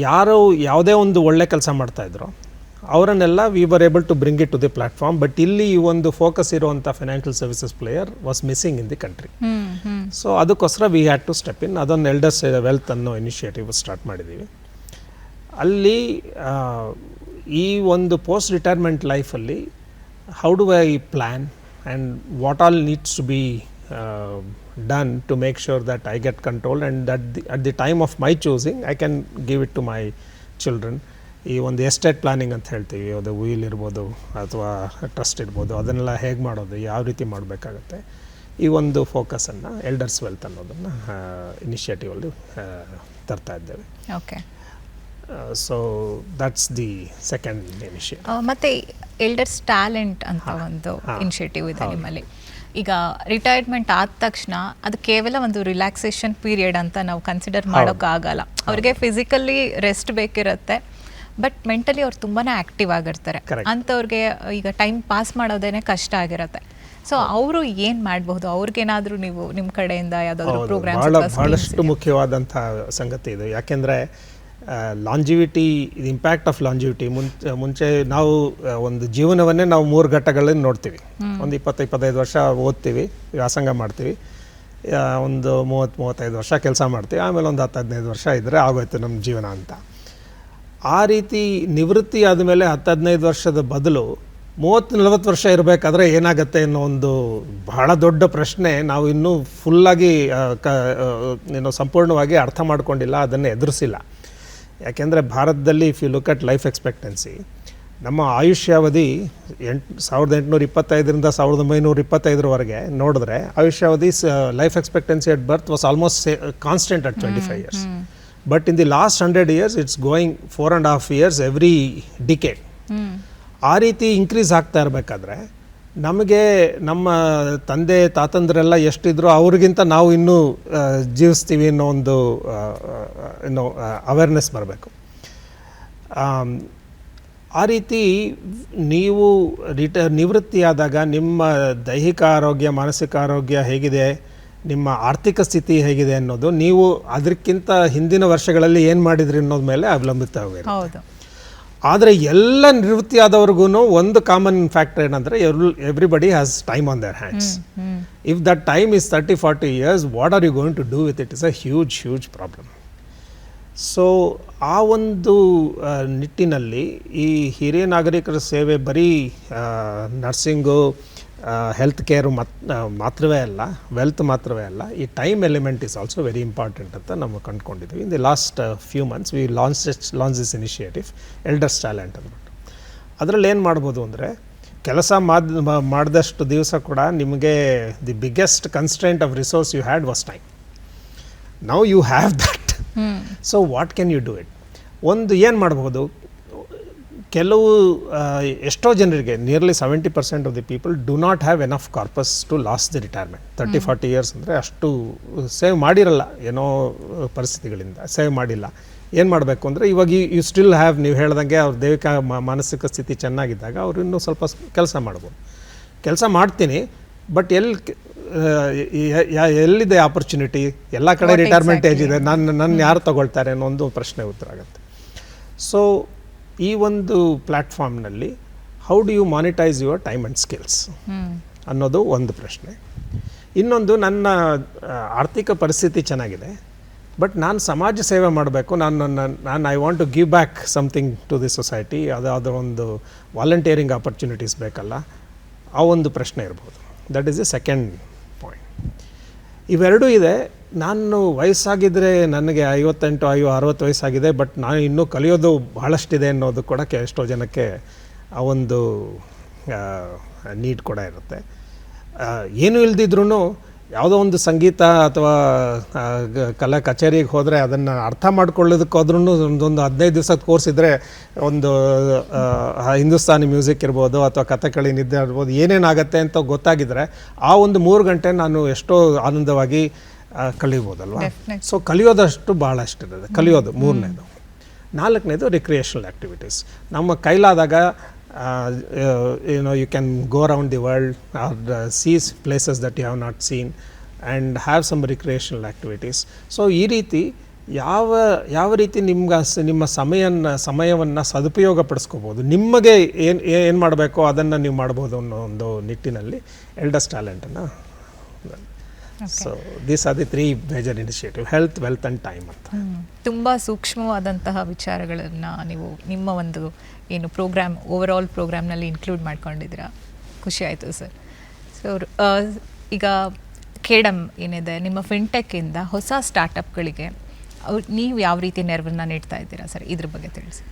S3: ಯಾರು ಯಾವುದೇ ಒಂದು ಒಳ್ಳೆ ಕೆಲಸ ಮಾಡ್ತಾಯಿದ್ರು ಅವರನ್ನೆಲ್ಲ we were able to bring it to the platform. But ಇಲ್ಲಿ ಈ ಒಂದು ಫೋಕಸ್ ಇರುವಂಥ financial services player was missing in the country. So ಅದಕ್ಕೋಸ್ಕರ we had to step in. ಅದೊಂದು ಎಲ್ಡರ್ಸ್ ವೆಲ್ತ್ ಅನ್ನೋ ಇನಿಷಿಯೇಟಿವ್ ಸ್ಟಾರ್ಟ್ ಮಾಡಿದ್ದೀವಿ. ಅಲ್ಲಿ ಈ ಒಂದು ಪೋಸ್ಟ್ ರಿಟೈರ್ಮೆಂಟ್ ಲೈಫಲ್ಲಿ how do I plan and what all needs to be done to make sure that I get control and at the time of my choosing I can give it to my children. ಈ ಒಂದು estate planning ಅಂತ ಹೇಳ್ತೀವಿ, ಅದು wheel ಇರ್ಬೋದು ಅಥವಾ trust ಇರ್ಬೋದು, ಅದನ್ನೆಲ್ಲ ಹೇಗೆ ಮಾಡೋದು, ಯಾವ ರೀತಿ ಮಾಡಬೇಕಾಗತ್ತೆ, ಈ ಒಂದು ಫೋಕಸನ್ನು ಎಲ್ಡರ್ಸ್ ವೆಲ್ತ್ ಅನ್ನೋದನ್ನು ಇನಿಷಿಯೇಟಿವಲ್ಲಿ ತರ್ತಾ ಇದ್ದೇವೆ.
S1: Okay.
S3: So that's the second initiative.
S1: ಮತ್ತು ಎಲ್ಡರ್ಸ್ ಟ್ಯಾಲೆಂಟ್ ಅಂತ ಒಂದು ಇನಿಷಿಯೇಟಿವ್ ಇದೆ ನಿಮ್ಮಲ್ಲಿ. ಈಗ ರಿಟೈರ್ಮೆಂಟ್ ಆದ ತಕ್ಷಣ ಅದು ಕೇವಲ ಒಂದು ರಿಲ್ಯಾಕ್ಸೇಷನ್ ಪೀರಿಯಡ್ ಅಂತ ನಾವು ಕನ್ಸಿಡರ್ ಮಾಡೋಕ್ಕಾಗಲ್ಲ. ಅವ್ರಿಗೆ ಫಿಸಿಕಲಿ ರೆಸ್ಟ್ ಬೇಕಿರುತ್ತೆ, ಬಟ್ ಮೆಂಟಲಿ ಅವ್ರು ತುಂಬಾ ಆ್ಯಕ್ಟಿವ್ ಆಗಿರ್ತಾರೆ. ಅಂಥವ್ರಿಗೆ ಈಗ ಟೈಮ್ ಪಾಸ್ ಮಾಡೋದೇನೆ ಕಷ್ಟ ಆಗಿರುತ್ತೆ. ಸೊ ಅವರು ಏನು ಮಾಡಬಹುದು? ಅವ್ರಿಗೇನಾದರೂ ನೀವು ನಿಮ್ಮ ಕಡೆಯಿಂದ ಯಾವುದಾದ್ರೂ ಪ್ರೋಗ್ರಾಮ್?
S3: ಬಹಳಷ್ಟು ಮುಖ್ಯವಾದಂಥ ಸಂಗತಿ ಇದು. ಯಾಕೆಂದರೆ ಲಾಂಜಿವಿಟಿ, ಇದು ಇಂಪ್ಯಾಕ್ಟ್ ಆಫ್ ಲಾಂಜಿವಿಟಿ. ಮುಂಚೆ ನಾವು ಒಂದು ಜೀವನವನ್ನೇ ನಾವು 3 ಘಟ್ಟಗಳಲ್ಲಿ ನೋಡ್ತೀವಿ. ಒಂದು 20-25 ವರ್ಷ ಓದ್ತೀವಿ, ವ್ಯಾಸಂಗ ಮಾಡ್ತೀವಿ, ಒಂದು 30-35 ವರ್ಷ ಕೆಲಸ ಮಾಡ್ತೀವಿ, ಆಮೇಲೆ ಒಂದು 10-15 ವರ್ಷ ಇದ್ದರೆ ಆಗೋಯ್ತು ನಮ್ಮ ಜೀವನ ಅಂತ. ಆ ರೀತಿ ನಿವೃತ್ತಿ ಆದಮೇಲೆ 10-15 ವರ್ಷದ ಬದಲು 30-40 ವರ್ಷ ಇರಬೇಕಾದ್ರೆ ಏನಾಗುತ್ತೆ ಅನ್ನೋ ಒಂದು ಬಹಳ ದೊಡ್ಡ ಪ್ರಶ್ನೆ ನಾವು ಇನ್ನೂ ಫುಲ್ಲಾಗಿ ಸಂಪೂರ್ಣವಾಗಿ ಅರ್ಥ ಮಾಡ್ಕೊಂಡಿಲ್ಲ, ಅದನ್ನು ಎದುರಿಸಿಲ್ಲ. ಯಾಕೆಂದರೆ ಭಾರತದಲ್ಲಿ if you look at life expectancy, ನಮ್ಮ ಆಯುಷ್ಯಾವಧಿ 1825ರಿಂದ 1925 ನೋಡಿದ್ರೆ ಆಯುಷ್ಯಾವಧಿ life expectancy at birth was almost constant at 25 years. But in the last 100 years it's going 4.5 years every decade. ಆ ರೀತಿ ಇನ್ಕ್ರೀಸ್ ಆಗ್ತಾ ಇರಬೇಕಾದ್ರೆ ನಮಗೆ ನಮ್ಮ ತಂದೆ ತಾತಂದ್ರೆಲ್ಲ ಎಷ್ಟಿದ್ರು ಅವ್ರಿಗಿಂತ ನಾವು ಇನ್ನೂ ಜೀವಿಸ್ತೀವಿ ಅನ್ನೋ ಒಂದು ಅವೇರ್ನೆಸ್ ಬರಬೇಕು. ಆ ರೀತಿ ನೀವು ನಿವೃತ್ತಿಯಾದಾಗ ನಿಮ್ಮ ದೈಹಿಕ ಆರೋಗ್ಯ, ಮಾನಸಿಕ ಆರೋಗ್ಯ ಹೇಗಿದೆ, ನಿಮ್ಮ ಆರ್ಥಿಕ ಸ್ಥಿತಿ ಹೇಗಿದೆ ಅನ್ನೋದು ನೀವು ಅದಕ್ಕಿಂತ ಹಿಂದಿನ ವರ್ಷಗಳಲ್ಲಿ ಏನು ಮಾಡಿದ್ರಿ ಅನ್ನೋದ ಮೇಲೆ ಅವಲಂಬಿತವಾಗಿರುತ್ತೆ. ಆದರೆ ಎಲ್ಲ ನಿವೃತ್ತಿ ಆದವ್ರಿಗೂ ಒಂದು ಕಾಮನ್ ಫ್ಯಾಕ್ಟರ್ ಏನಂದರೆ everybody has time on their hands. If that time is 30-40 years, what are you going to do with it is a huge problem. So ಆ ಒಂದು ನಿಟ್ಟಿನಲ್ಲಿ ಈ ಹಿರಿಯ ನಾಗರಿಕರ ಸೇವೆ ಬರೀ ನರ್ಸಿಂಗು, ಹೆಲ್ತ್ ಕೇರು ಮಾತ್ರವೇ ಅಲ್ಲ, ವೆಲ್ತ್ ಮಾತ್ರವೇ ಅಲ್ಲ, ಈ time element is also very important ಅಂತ ನಾವು ಕಂಡುಕೊಂಡಿದ್ದೀವಿ. In the last few months we launch this initiative elders talent ಅಂದ್ಬಿಟ್ಟು. ಅದರಲ್ಲಿ ಏನು ಮಾಡ್ಬೋದು ಅಂದರೆ, ಕೆಲಸ ಮಾಡಿದಷ್ಟು ದಿವಸ ಕೂಡ ನಿಮಗೆ the biggest constraint of resource you had was time. Now you have that. So what can you do it? ಒಂದು ಏನು ಮಾಡ್ಬೋದು, ಕೆಲವು ಎಷ್ಟೋ ಜನರಿಗೆ nearly 70% of the people do not have enough corpus to last the retirement. 30-40 years ಅಂದರೆ ಅಷ್ಟು save ಮಾಡಿರಲ್ಲ, ಏನೋ ಪರಿಸ್ಥಿತಿಗಳಿಂದ ಸೇವ್ ಮಾಡಿಲ್ಲ. ಏನು ಮಾಡಬೇಕು ಅಂದರೆ, ಇವಾಗ ಯು ಸ್ಟಿಲ್ ಹ್ಯಾವ್, ನೀವು ಹೇಳ್ದಂಗೆ ಅವ್ರ ದೈಹಿಕ ಮಾನಸಿಕ ಸ್ಥಿತಿ ಚೆನ್ನಾಗಿದ್ದಾಗ ಅವರು ಇನ್ನೂ ಸ್ವಲ್ಪ ಕೆಲಸ ಮಾಡ್ಬೋದು. ಕೆಲಸ ಮಾಡ್ತೀನಿ, ಬಟ್ ಎಲ್ಲಿದೆ ಆಪರ್ಚುನಿಟಿ? ಎಲ್ಲ ಕಡೆ ರಿಟೈರ್ಮೆಂಟ್ ಏಜ್ ಇದೆ, ನನ್ನ ಯಾರು ತಗೊಳ್ತಾರೆ ಅನ್ನೋ ಒಂದು ಪ್ರಶ್ನೆ ಉತ್ತರ ಆಗುತ್ತೆ. ಸೊ ಈ ಒಂದು ಪ್ಲ್ಯಾಟ್ಫಾರ್ಮ್ನಲ್ಲಿ how do you monetize your time and skills ಅನ್ನೋದು ಒಂದು ಪ್ರಶ್ನೆ. ಇನ್ನೊಂದು, ನನ್ನ ಆರ್ಥಿಕ ಪರಿಸ್ಥಿತಿ ಚೆನ್ನಾಗಿದೆ, ಬಟ್ ನಾನು ಸಮಾಜ ಸೇವೆ ಮಾಡಬೇಕು, ನಾನು I want to give back something to the society, ಅದರ ಒಂದು ವಾಲಂಟಿಯರಿಂಗ್ ಆಪರ್ಚುನಿಟೀಸ್ ಬೇಕಲ್ಲ, ಆ ಒಂದು ಪ್ರಶ್ನೆ ಇರ್ಬೋದು. That is the second point. ಇವೆರಡೂ ಇದೆ. ನಾನು ವಯಸ್ಸಾಗಿದ್ದರೆ ನನಗೆ 58-60 ವಯಸ್ಸಾಗಿದೆ, ಬಟ್ ನಾನು ಇನ್ನೂ ಕಲಿಯೋದು ಬಹಳಷ್ಟಿದೆ ಅನ್ನೋದು ಕೂಡ ಎಷ್ಟೋ ಜನಕ್ಕೆ ಆ ಒಂದು ನೀಡ್ ಕೂಡ ಇರುತ್ತೆ. ಏನೂ ಇಲ್ದಿದ್ರೂ ಯಾವುದೋ ಒಂದು ಸಂಗೀತ ಅಥವಾ ಕಲಾ ಕಚೇರಿಗೆ ಹೋದರೆ ಅದನ್ನು ಅರ್ಥ ಮಾಡ್ಕೊಳ್ಳೋದಕ್ಕೋದ್ರೂ ಒಂದು 15 ದಿವಸದ ಕೋರ್ಸ್ ಇದ್ದರೆ, ಒಂದು ಹಿಂದೂಸ್ತಾನಿ ಮ್ಯೂಸಿಕ್ ಇರ್ಬೋದು ಅಥವಾ ಕಥಕಳಿ ನಿದ್ದೆ ಇರ್ಬೋದು, ಏನೇನಾಗತ್ತೆ ಅಂತ ಗೊತ್ತಾಗಿದ್ದರೆ ಆ ಒಂದು 3 ಗಂಟೆ ನಾನು ಎಷ್ಟೋ ಆನಂದವಾಗಿ ಕಲಿಬೋದಲ್ವ. ಸೊ ಕಲಿಯೋದಷ್ಟು ಭಾಳಷ್ಟಿದೆ. ಕಲಿಯೋದು 3ನೇದು. 4ನೇದು ರಿಕ್ರಿಯೇಷನಲ್ ಆ್ಯಕ್ಟಿವಿಟೀಸ್. ನಮ್ಮ ಕೈಲಾದಾಗ you can go around the world or see places that you have not seen and have some recreational activities. So ಈ ರೀತಿ ಯಾವ ರೀತಿ ನಿಮ್ಮ ಸಮಯವನ್ನು ಸದುಪಯೋಗ ಪಡಿಸ್ಕೋಬೋದು, ನಿಮಗೆ ಏನು ಮಾಡಬೇಕೋ ಅದನ್ನು ನೀವು ಮಾಡ್ಬೋದು ಅನ್ನೋ ಒಂದು ನಿಟ್ಟಿನಲ್ಲಿ ಎಲ್ಡರ್ಸ್ ಟ್ಯಾಲೆಂಟನ್ನು. So these are the 3 major initiative: health, wealth and time ಅಂತ.
S1: ತುಂಬ ಸೂಕ್ಷ್ಮವಾದಂತಹ ವಿಚಾರಗಳನ್ನು ನೀವು ನಿಮ್ಮ ಒಂದು ಏನು ಓವರಾಲ್ ಪ್ರೋಗ್ರಾಮ್ನಲ್ಲಿ ಇನ್ಕ್ಲೂಡ್ ಮಾಡ್ಕೊಂಡಿದ್ದೀರಾ. ಖುಷಿ ಆಯಿತು ಸರ್. ಸೊ ಈಗ ಕೇಡಮ್ ಏನಿದೆ, ನಿಮ್ಮ ಫಿನ್ಟೆಕ್ಕಿಂದ ಹೊಸ ಸ್ಟಾರ್ಟಪ್ಗಳಿಗೆ ನೀವು ಯಾವ ರೀತಿ ನೆರವನ್ನು ನೀಡ್ತಾ ಇದ್ದೀರಾ ಸರ್, ಇದ್ರ ಬಗ್ಗೆ ತಿಳಿಸಿ.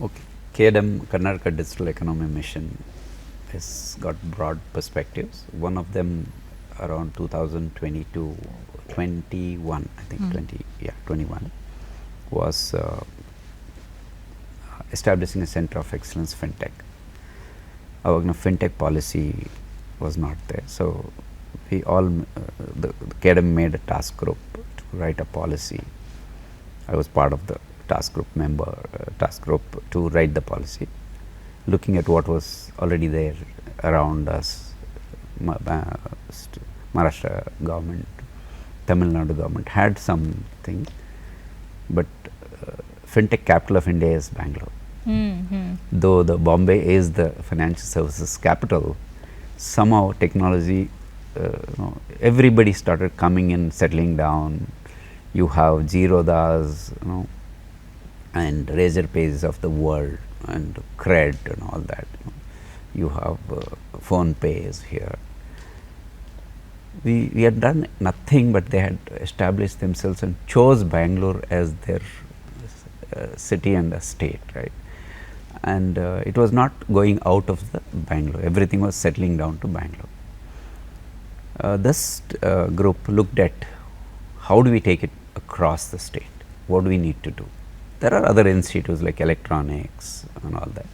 S2: Okay, KDM, Karnataka Digital Economy Mission, has got broad perspectives. One of them around 2021, I think 21, was establishing a center of excellence fintech. Our fintech policy was not there, so we all the KDM made a task group to write a policy. I was part of the task group to write the policy, looking at what was already there around us. Maharashtra government, Tamil Nadu government had something, but fintech capital of India is Bangalore. Though the Bombay is the financial services capital, somehow technology, everybody started coming in, settling down. You have Zerodhas, and Razorpays of the world, and Cred and all that. You have phone pays here. We had done nothing, but they had established themselves and chose Bangalore as their city and a state, right? And it was not going out of the Bangalore. Everything was settling down to Bangalore. This group looked at how do we take it across the state? What do we need to do? There are other initiatives like electronics and all that,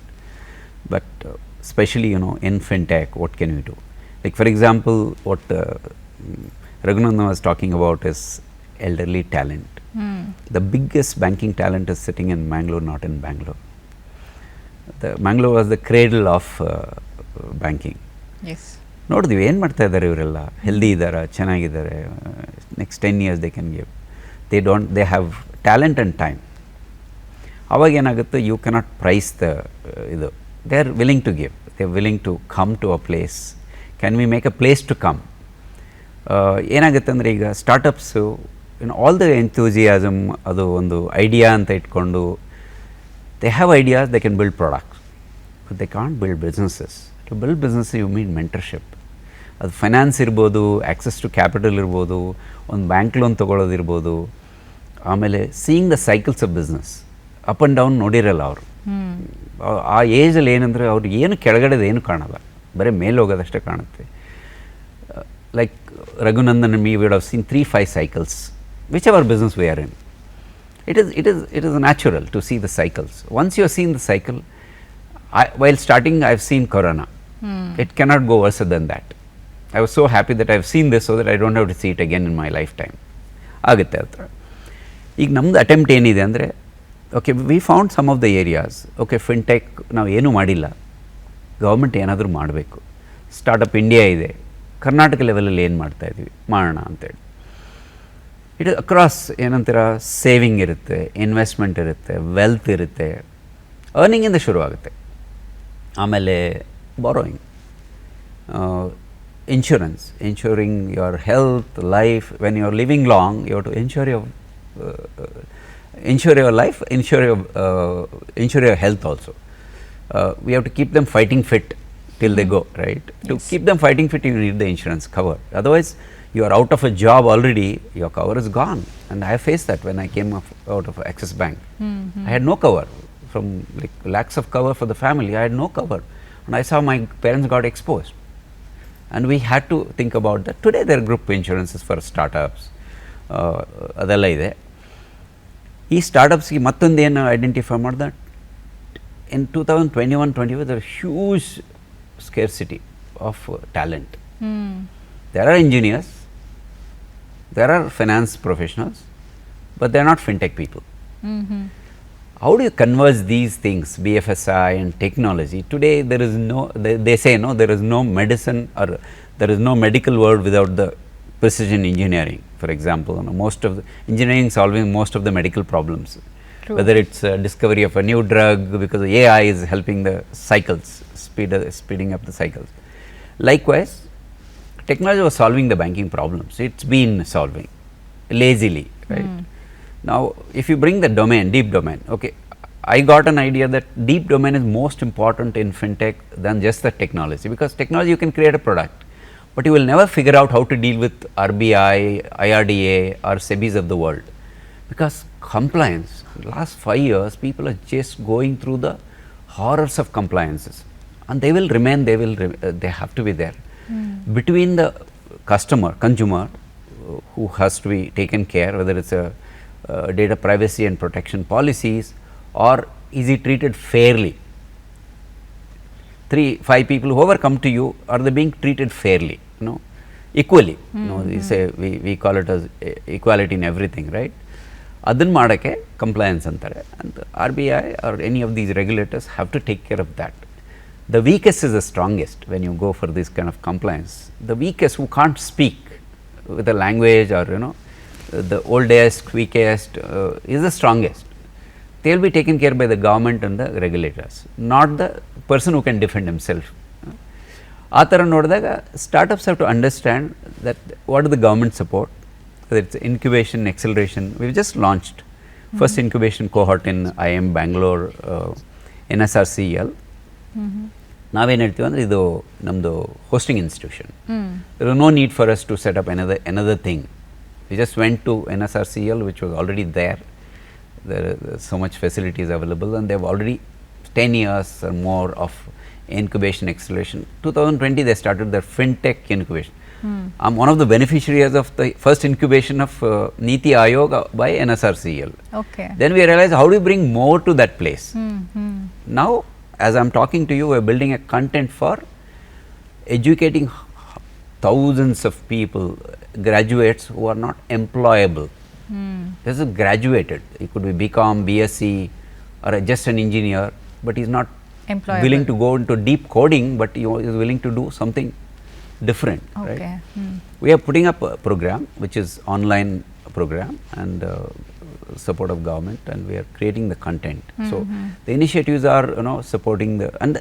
S2: but especially in fintech, what can we do? Like for example, what Raghunandan was talking about is elderly talent. The biggest banking talent is sitting in Bangalore, not in Bangalore. Bangalore was the cradle of banking.
S1: Yes.
S2: ನೋಡಿದ್ವಿ ಏನು ಮಾಡ್ತಾ ಇದ್ದಾರೆ ಇವರೆಲ್ಲ, healthy ಇದ್ದಾರೆ, ಚೆನ್ನಾಗಿದ್ದಾರೆ, next 10 years they can give. They have talent and time. ಅವಾಗ ಏನಾಗುತ್ತೆ, you cannot price ಇದು. They are willing to give, they are willing to come to a place. Can we make a place to come? ಏನಾಗುತ್ತೆ ಅಂದರೆ ಈಗ startups all the enthusiasm, ಅದು ಒಂದು idea ಅಂತ ಇಟ್ಕೊಂಡು they have ideas, they can build products, but they can't build businesses. To build business you mean mentorship. ಅದು finance ಇರ್ಬೋದು, access to capital ಇರ್ಬೋದು, ಒಂದು ಬ್ಯಾಂಕ್ ಲೋನ್ ತೊಗೊಳೋದಿರ್ಬೋದು, ಆಮೇಲೆ seeing the cycles of business up and down ನೋಡಿರಲ್ಲ ಅವರು. ಆ ಏಜಲ್ಲಿ ಏನಂದರೆ ಅವ್ರಿಗೆ ಏನು ಕೆಳಗಡೆದು ಏನು ಕಾಣಲ್ಲ, ಬರೀ ಮೇಲೆ ಹೋಗೋದಷ್ಟೇ ಕಾಣುತ್ತೆ. Like Raghunandan and me, we would have seen 3-5 cycles, whichever business we are in. It is natural to see the cycles. Once you have seen the cycle, while starting I have seen Corona. It cannot go worse than that. I was so happy that I have seen this so that I don't have to see it again in my lifetime. ಆಗುತ್ತೆ ಆ ಥರ. ಈಗ ನಮ್ಮದು attempt ಏನಿದೆ ಅಂದರೆ, okay, we found some of the areas. Okay, fintech ನಾವು ಏನೂ ಮಾಡಿಲ್ಲ, ಗೌರ್ಮೆಂಟ್ ಏನಾದರೂ ಮಾಡಬೇಕು. ಸ್ಟಾರ್ಟಪ್ ಇಂಡಿಯಾ ಇದೆ, ಕರ್ನಾಟಕ ಲೆವೆಲಲ್ಲಿ ಏನು ಮಾಡ್ತಾಯಿದ್ವಿ, ಮಾಡೋಣ ಅಂತೇಳಿ. It is across. ಏನಂತೀರ, ಸೇವಿಂಗ್ ಇರುತ್ತೆ, ಇನ್ವೆಸ್ಟ್ಮೆಂಟ್ ಇರುತ್ತೆ, ವೆಲ್ತ್ ಇರುತ್ತೆ, ಅರ್ನಿಂಗಿಂದ ಶುರುವಾಗುತ್ತೆ. ಆಮೇಲೆ borrowing. insurance, ensuring your health, life. When you are living long, you have to ensure your life, ensure your health also. We have to keep them fighting fit till they go, right? To keep them fighting fit, you need the insurance cover. Otherwise, you are out of a job already, your cover is gone. And I faced that when I came out of Axis Bank. I had no cover. From like lakhs of cover for the family, I had no cover. And I saw my parents got exposed. And we had to think about that. Today there are group insurances for startups. ಅದೆಲ್ಲ ಇದೆ. ಈ ಸ್ಟಾರ್ಟಪ್ಸ್ಗೆ ಮತ್ತೊಂದು ಏನು identify ಮಾಡಿದ, in 2021-22 there is huge scarcity of talent. There are engineers, there are finance professionals, but they are not fintech people. How do you converge these things, BFSI and technology? Today there is no, they say no, there is no medicine or there is no medical world without the precision engineering. For example, most of the engineering solving most of the medical problems.
S1: True.
S2: Whether it's discovery of a new drug, because AI is helping the cycles, speeding up the cycles. Likewise, technology was solving the banking problems. It's been solving lazily, right? Now, if you bring the domain, deep domain, okay, I got an idea that deep domain is most important in fintech than just the technology, because technology you can create a product, but you will never figure out how to deal with RBI, IRDA or SEBIs of the world, because compliance, last 5 years people are just going through the horrors of compliances, and they will remain, they have to be there. Between the consumer who has to be taken care, whether it's a data privacy and protection policies, or is he treated fairly? 3-5 people whoever come to you, are they being treated fairly, equally? We say we call it as equality in everything, right? Adan madake compliance antare, and RBI or any of these regulators have to take care of that. The weakest is the strongest when you go for this kind of compliance. The weakest, who can't speak with a language, or the oldest, weakest, is the strongest. They will be taken care by the government and the regulators, not the person who can defend himself. ಆ ಥರ ನೋಡಿದಾಗ startups have to understand that what is the government support, whether it's incubation, acceleration. We've just launched first incubation cohort in IIM Bangalore, NSRCEL. ನಾವೇನು ಹೇಳ್ತೀವಿ ಅಂದರೆ, ಇದು ನಮ್ಮದು hosting institution. There was no need for us to set up another thing. We just went to NSRCEL, which was already there. There are so much facilities available, and they have already 10 years or more of incubation acceleration. 2020 they started their fintech incubation. I'm one of the beneficiaries of the first incubation of Niti Aayog by NSRCEL.
S1: Okay.
S2: Then we realized, how do we bring more to that place? Now, as I'm talking to you, we're building a content for educating thousands of people, graduates who are not employable. This is graduated. He could be BCom, BSc, or just an engineer, but he's not willing to go into deep coding, but he is willing to do something different.
S1: Okay.
S2: Right? We are putting up a program which is online program, and support of government, and we are creating the content. So the initiatives are supporting and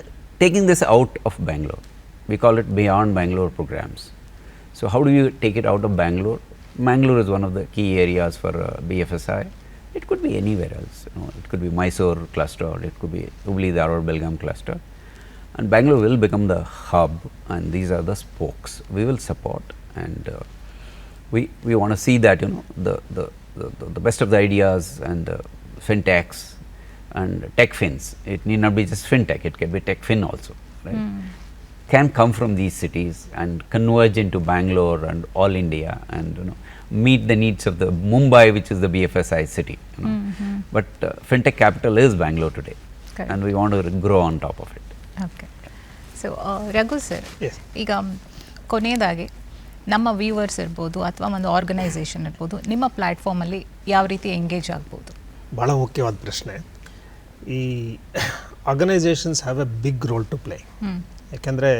S2: taking this out of Bangalore. We call it Beyond Bangalore programs. So how do you take it out of Bangalore? Bangalore is one of the key areas for BFSI. It could be anywhere else. It could be Mysore cluster, it could be Hubli, Dharwad, Belgaum cluster, and Bangalore will become the hub, and these are the spokes we will support. And we want to see that the best of the ideas and fintechs and tech fins. It need not be just fintech; it can be tech fin also, right? Can come from these cities and converge into Bangalore and all India, and meet the needs of the Mumbai, which is the BFSI city. But fintech capital is Bangalore today.
S1: Correct.
S2: And we want to grow on top of it.
S1: Okay. So Raghu sir,
S3: Yes.
S1: ಈಗ ಕೊನೆಯದಾಗಿ ನಮ್ಮ viewers ಇರ್ಬೋದು ಅಥವಾ ಒಂದು organisation ಇರ್ಬೋದು, ನಿಮ್ಮ ಪ್ಲ್ಯಾಟ್ಫಾರ್ಮಲ್ಲಿ ಯಾವ ರೀತಿ ಎಂಗೇಜ್ ಆಗ್ಬೋದು?
S3: ಭಾಳ ಮುಖ್ಯವಾದ ಪ್ರಶ್ನೆ. ಈ organisations have a big role to play. ಯಾಕೆಂದರೆ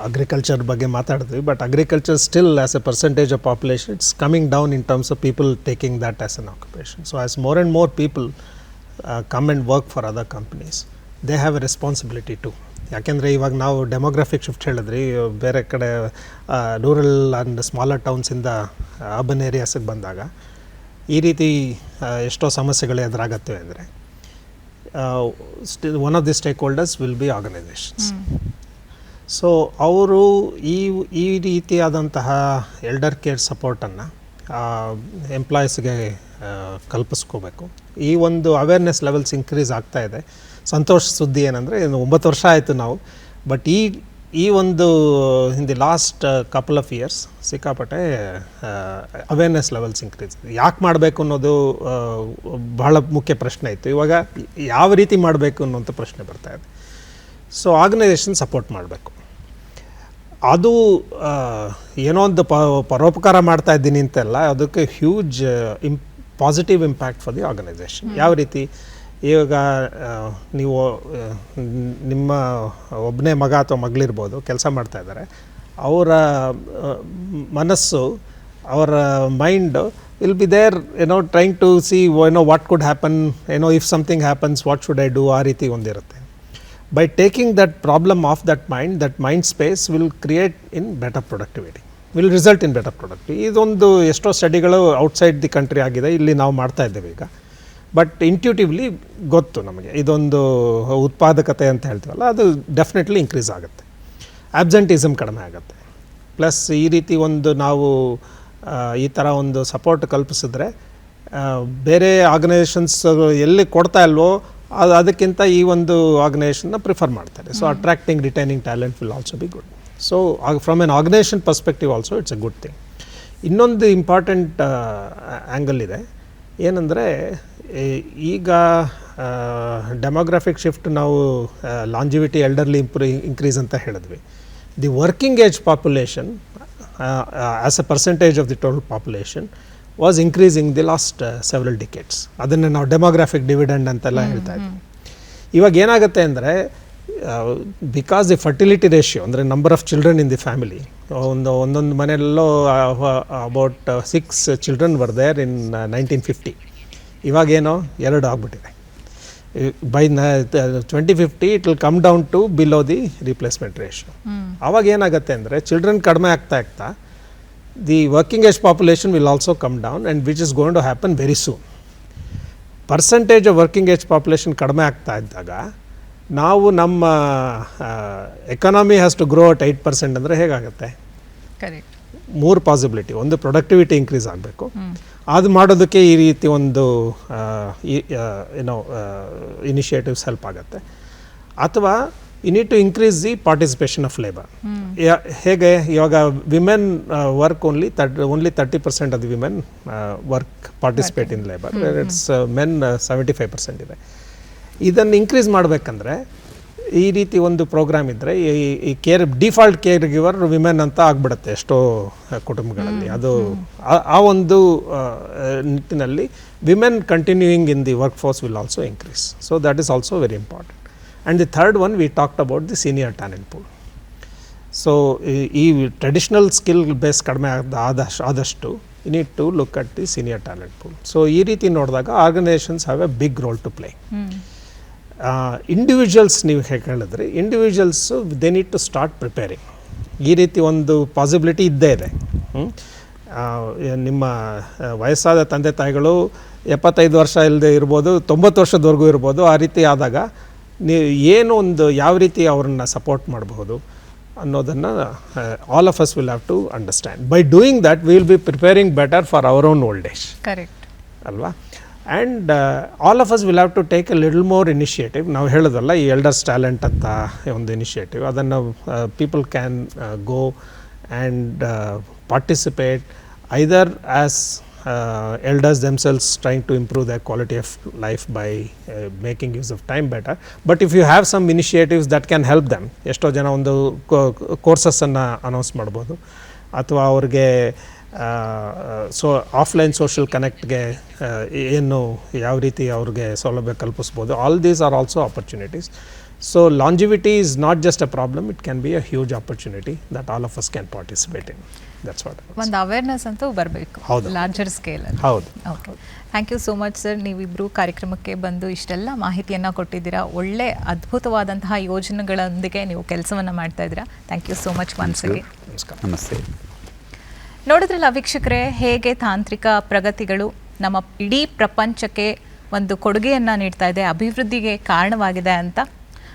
S3: ಅಗ್ರಿಕಲ್ಚರ್ ಬಗ್ಗೆ ಮಾತಾಡಿದ್ವಿ, but agriculture still as a percentage of population it's coming down in terms of people taking that as an occupation. So as more and more people come and work for other companies, they have a responsibility too ಯಾಕೆಂದರೆ ಇವಾಗ ನಾವು demographic shift ಹೇಳಿದ್ರಿ, ಬೇರೆ ಕಡೆ rural and smaller ಟೌನ್ಸಿಂದ urban ಏರಿಯಾಸಿಗೆ ಬಂದಾಗ ಈ ರೀತಿ ಎಷ್ಟೋ ಸಮಸ್ಯೆಗಳು ಎದುರಾಗತ್ತವೆ ಅಂದರೆ one of the stake holders will be organisations. So ಅವರು ಈ ರೀತಿಯಾದಂತಹ ಎಲ್ಡರ್ ಕೇರ್ ಸಪೋರ್ಟನ್ನು ಎಂಪ್ಲಾಯೀಸ್ಗೆ ಕಲ್ಪಿಸ್ಕೋಬೇಕು. ಈ ಒಂದು ಅವೇರ್ನೆಸ್ ಲೆವೆಲ್ಸ್ ಇನ್ಕ್ರೀಸ್ ಆಗ್ತಾ ಇದೆ. ಸಂತೋಷ ಸುದ್ದಿ ಏನಂದರೆ 9 ವರ್ಷ ಆಯಿತು ನಾವು, ಬಟ್ ಈ ಒಂದು ಇನ್ the last couple of years ಸಿಕ್ಕಾಪಟ್ಟೆ ಅವೇರ್ನೆಸ್ ಲೆವೆಲ್ಸ್ ಇನ್ಕ್ರೀಸ್. ಯಾಕೆ ಮಾಡಬೇಕು ಅನ್ನೋದು ಬಹಳ ಮುಖ್ಯ ಪ್ರಶ್ನೆ ಇತ್ತು. ಇವಾಗ ಯಾವ ರೀತಿ ಮಾಡಬೇಕು ಅನ್ನೋಂಥ ಪ್ರಶ್ನೆ ಬರ್ತಾ ಇದೆ. ಸೊ ಆರ್ಗನೈಸೇಷನ್ ಸಪೋರ್ಟ್ ಮಾಡಬೇಕು. ಅದು ಏನೋ ಒಂದು ಪರೋಪಕಾರ ಮಾಡ್ತಾ ಇದ್ದೀನಿ ಅಂತೆಲ್ಲ, ಅದಕ್ಕೆ huge positive impact for the organisation. ಯಾವ ರೀತಿ, ಇವಾಗ ನೀವು ನಿಮ್ಮ ಒಬ್ಬನೇ ಮಗ ಅಥವಾ ಮಗಳಿರ್ಬೋದು, ಕೆಲಸ ಮಾಡ್ತಾ ಇದ್ದಾರೆ, ಅವರ ಮನಸ್ಸು, ಅವರ mind will be there trying to see what could happen, if something happens what should I do, ಆ ರೀತಿ ಒಂದಿರುತ್ತೆ. By taking that problem off that mind space will create in better productivity, will result in better productivity. ಇದೊಂದು ಎಷ್ಟೋ ಸ್ಟಡಿಗಳು outside the country ಆಗಿದೆ, ಇಲ್ಲಿ ನಾವು ಮಾಡ್ತಾ ಇದ್ದೇವೆ ಈಗ. ಬಟ್ ಇಂಟ್ಯೂಟಿವ್ಲಿ ಗೊತ್ತು ನಮಗೆ, ಇದೊಂದು ಉತ್ಪಾದಕತೆ ಅಂತ ಹೇಳ್ತೀವಲ್ಲ, ಅದು ಡೆಫಿನೆಟ್ಲಿ ಇನ್ಕ್ರೀಸ್ ಆಗುತ್ತೆ. ಆಬ್ಸೆಂಟಿಸಮ್ ಕಡಿಮೆ ಆಗುತ್ತೆ. ಪ್ಲಸ್ ಈ ರೀತಿ ಒಂದು ನಾವು ಈ ಥರ ಒಂದು ಸಪೋರ್ಟ್ ಕಲ್ಪಿಸಿದ್ರೆ ಬೇರೆ ಆರ್ಗನೈಸೇಷನ್ಸ್ ಎಲ್ಲಿ ಕೊಡ್ತಾ ಇಲ್ವೋ ಅದಕ್ಕಿಂತ ಈ ಒಂದು ಆರ್ಗನೈಸೇಷನ್ನ ಪ್ರಿಫರ್ ಮಾಡ್ತಾರೆ. So attracting retaining talent will also be good. So from an organisation perspective also it's a good thing. ಇನ್ನೊಂದು ಇಂಪಾರ್ಟೆಂಟ್ ಆ್ಯಂಗಲ್ ಇದೆ, ಏನಂದರೆ ಈಗ ಡೆಮೋಗ್ರಾಫಿಕ್ ಶಿಫ್ಟ್ ನಾವು ಲಾಂಜಿವಿಟಿ ಎಲ್ಡರ್ಲಿ ಇನ್ಕ್ರೀಸ್ ಅಂತ ಹೇಳಿದ್ವಿ. The working age population as a percentage of the total population was increasing the last several decades. ಅದನ್ನು ನಾವು demographic dividend ಅಂತೆಲ್ಲ ಹೇಳ್ತಾ ಇದ್ವಿ. ಇವಾಗ ಏನಾಗುತ್ತೆ ಅಂದರೆ, ಬಿಕಾಸ್ ದಿ ಫರ್ಟಿಲಿಟಿ ರೇಷಿಯೋ, ಅಂದರೆ number of children in the family, ಒಂದೊಂದು ಮನೆಯಲ್ಲೋ about 6 children were there in 1950. ಇವಾಗೇನೋ 2 ಆಗಿಬಿಟ್ಟಿದೆ. By 2050 it will come down to below the replacement ratio. ಅವಾಗ ಏನಾಗುತ್ತೆ ಅಂದರೆ, ಚಿಲ್ಡ್ರನ್ ಕಡಿಮೆ ಆಗ್ತಾ the working age population will also come down, and which is going to happen very soon. Percentage of working age population ಕಡಿಮೆ ಆಗ್ತಾ ಇದ್ದಾಗ ನಾವು ನಮ್ಮ economy has to grow at 8% ಅಂದರೆ ಹೇಗಾಗುತ್ತೆ?
S1: ಕರೆಕ್ಟ್.
S3: 3 ಪಾಸಿಬಿಲಿಟಿ. ಒಂದು, ಪ್ರೊಡಕ್ಟಿವಿಟಿ ಇನ್ಕ್ರೀಸ್ ಆಗಬೇಕು. ಅದು ಮಾಡೋದಕ್ಕೆ ಈ ರೀತಿ ಒಂದು ಇನಿಷಿಯೇಟಿವ್ಸ್ ಹೆಲ್ಪ್ ಆಗುತ್ತೆ. ಅಥವಾ you need to increase the participation of labor. ಹೇಗೆ, ಇವಾಗ women work only 30% of the women participate in labor, where it's men 75% ಇದೆ. ಇದನ್ನು ಇನ್ಕ್ರೀಸ್ ಮಾಡಬೇಕಂದ್ರೆ ಈ ರೀತಿ ಒಂದು ಪ್ರೋಗ್ರಾಮ್ ಇದ್ದರೆ, ಈ ಡಿಫಾಲ್ಟ್ ಕೇರ್ ಗಿವರ್ ವಿಮೆನ್ ಅಂತ ಆಗಿಬಿಡುತ್ತೆ ಎಷ್ಟೋ ಕುಟುಂಬಗಳಲ್ಲಿ. ಅದು ಆ ಒಂದು ನಿಟ್ಟಿನಲ್ಲಿ women continuing in the work force will also increase. So that is also very important. And the third one, we talked about the senior talent pool. So ಈ ಟ್ರೆಡಿಷನಲ್ ಸ್ಕಿಲ್ ಬೇಸ್ ಕಡಿಮೆ ಆದಷ್ಟು you need to look at the senior talent pool. So ಈ ರೀತಿ ನೋಡಿದಾಗ organisations have a big role to play. Individuals ನೀವು ಹೇಗೆ ಹೇಳಿದ್ರಿ, individuals they need to start preparing. ಈ ರೀತಿ ಒಂದು ಪಾಸಿಬಿಲಿಟಿ ಇದ್ದೇ ಇದೆ. ನಿಮ್ಮ ವಯಸ್ಸಾದ ತಂದೆ ತಾಯಿಗಳು 75 ವರ್ಷ ಇಲ್ಲದೆ ಇರ್ಬೋದು, 90 ವರ್ಷದವರೆಗೂ ಇರ್ಬೋದು. ಆ ರೀತಿ ಆದಾಗ ನೀವು ಏನು ಒಂದು ಯಾವ ರೀತಿ ಅವ್ರನ್ನ ಸಪೋರ್ಟ್ ಮಾಡಬಹುದು ಅನ್ನೋದನ್ನು all of us will have to understand. By doing that we will be preparing better for our own old age.
S1: Correct
S3: ಅಲ್ವಾ? And all of us will have to take A little more initiative. ನಾವು ಹೇಳೋದಲ್ಲ, ಈ elders talent ಅಂತ ಒಂದು initiative, ಅದನ್ನು people can go and participate either as elders themselves trying to improve their quality of life by making use of time better. But if you have some initiatives that can help them, ಎಷ್ಟೋ ಜನ ಒಂದು ಕೋರ್ಸಸ್ಸನ್ನು announce ಮಾಡ್ಬೋದು, ಅಥವಾ ಅವ್ರಿಗೆ so offline social ಕನೆಕ್ಟ್ಗೆ ಏನು ಯಾವ ರೀತಿ ಅವ್ರಿಗೆ ಸೌಲಭ್ಯ ಕಲ್ಪಿಸ್ಬೋದು. All these are also opportunities. So longevity is not just a problem, it can be a huge opportunity that all of us can participate in. That's what I would say.
S1: ಒಂದು awareness ಅಂತೂ ಬರಬೇಕು
S3: ಹೌದು.
S1: Larger ಸ್ಕೇಲಲ್ಲಿ.
S3: ಹೌದು.
S1: Okay, thank you so much sir. ನೀವಿಬ್ಬರು ಕಾರ್ಯಕ್ರಮಕ್ಕೆ ಬಂದು ಇಷ್ಟೆಲ್ಲ ಮಾಹಿತಿಯನ್ನು ಕೊಟ್ಟಿದ್ದೀರಾ. ಒಳ್ಳೆ ಅದ್ಭುತವಾದಂತಹ ಯೋಜನೆಗಳೊಂದಿಗೆ ನೀವು ಕೆಲಸವನ್ನು ಮಾಡ್ತಾ ಇದ್ದೀರಾ. Thank you so much once again.
S3: ನಮಸ್ಕಾರ.
S2: ನಮಸ್ತೆ.
S1: ನೋಡಿದ್ರಲ್ಲ ವೀಕ್ಷಕರೇ, ಹೇಗೆ ತಾಂತ್ರಿಕ ಪ್ರಗತಿಗಳು ನಮ್ಮ ಇಡೀ ಪ್ರಪಂಚಕ್ಕೆ ಒಂದು ಕೊಡುಗೆಯನ್ನು ನೀಡ್ತಾ ಇದೆ, ಅಭಿವೃದ್ಧಿಗೆ ಕಾರಣವಾಗಿದೆ ಅಂತ.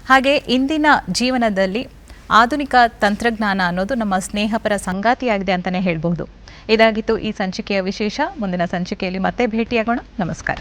S1: ಹಾಗೆ ಇಂದಿನ ಜೀವನದಲ್ಲಿ ಆಧುನಿಕ ತಂತ್ರಜ್ಞಾನ ಅನ್ನೋದು ನಮ್ಮ ಸ್ನೇಹಪರ ಸಂಗಾತಿಯಾಗಿದೆ ಅಂತಲೇ ಹೇಳ್ಬೋದು. ಇದಾಗಿತ್ತು ಈ ಸಂಚಿಕೆಯ ವಿಶೇಷ. ಮುಂದಿನ ಸಂಚಿಕೆಯಲ್ಲಿ ಮತ್ತೆ ಭೇಟಿಯಾಗೋಣ. ನಮಸ್ಕಾರ.